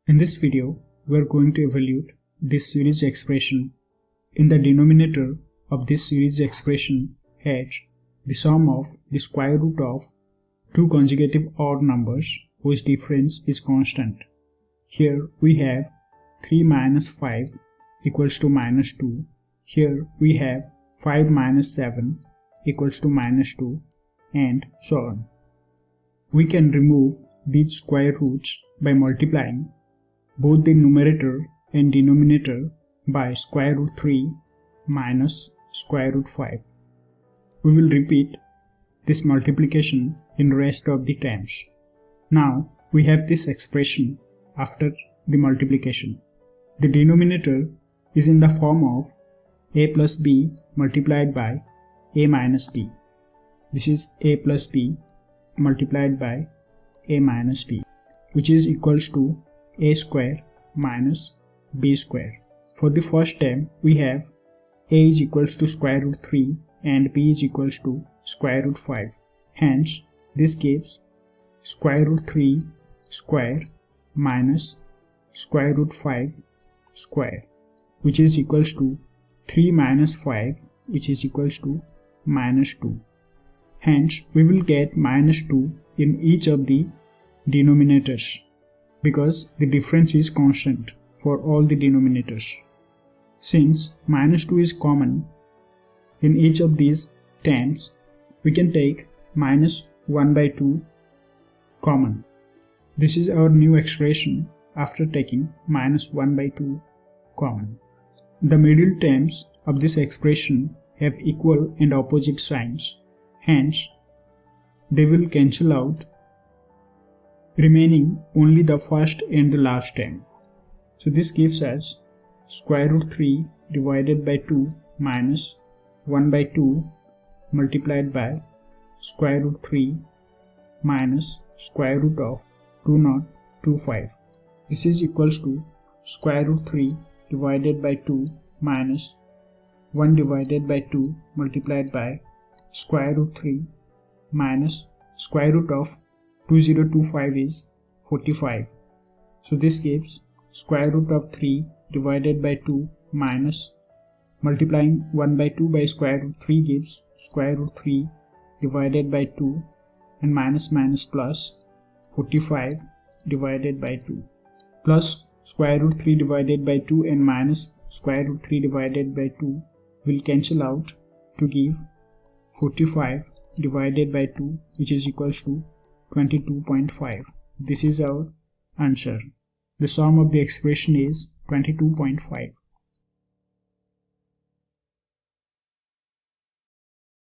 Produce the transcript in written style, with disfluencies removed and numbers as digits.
In this video, we are going to evaluate this series expression. In the denominator of this series expression h, the sum of the square root of two consecutive odd numbers whose difference is constant. Here we have 3 minus 5 equals to minus 2. Here we have 5 minus 7 equals to minus 2, and so on. We can remove these square roots by multiplying both the numerator and denominator by square root 3 minus square root 5. We will repeat this multiplication in rest of the terms. Now we have this expression after the multiplication. The denominator is in the form of a plus b multiplied by a minus b. This is a plus b multiplied by a minus b, which is equals to a square minus b square. For the first term, we have a is equals to square root 3 and b is equals to square root 5. Hence, this gives square root 3 square minus square root 5 square, which is equals to 3 minus 5, which is equals to minus 2. Hence, we will get minus 2 in each of the denominators, because the difference is constant for all the denominators. Since minus 2 is common in each of these terms, we can take minus 1 by 2 common. This is our new expression after taking minus 1 by 2 common. The middle terms of this expression have equal and opposite signs. Hence, they will cancel out, remaining only the first and the last term. So this gives us square root 3 divided by 2 minus 1 by 2 multiplied by square root 3 minus square root of 2025. This is equals to square root 3 divided by 2 minus 1 divided by 2 multiplied by square root 3 minus square root of 2025 is 45. So this gives square root of 3 divided by 2 minus multiplying 1 by 2 by square root 3 gives square root 3 divided by 2 and minus minus plus 45 divided by 2 plus square root 3 divided by 2 and minus square root 3 divided by 2 will cancel out to give 45 divided by 2, which is equals to 22.5. This is our answer. The sum of the expression is 22.5.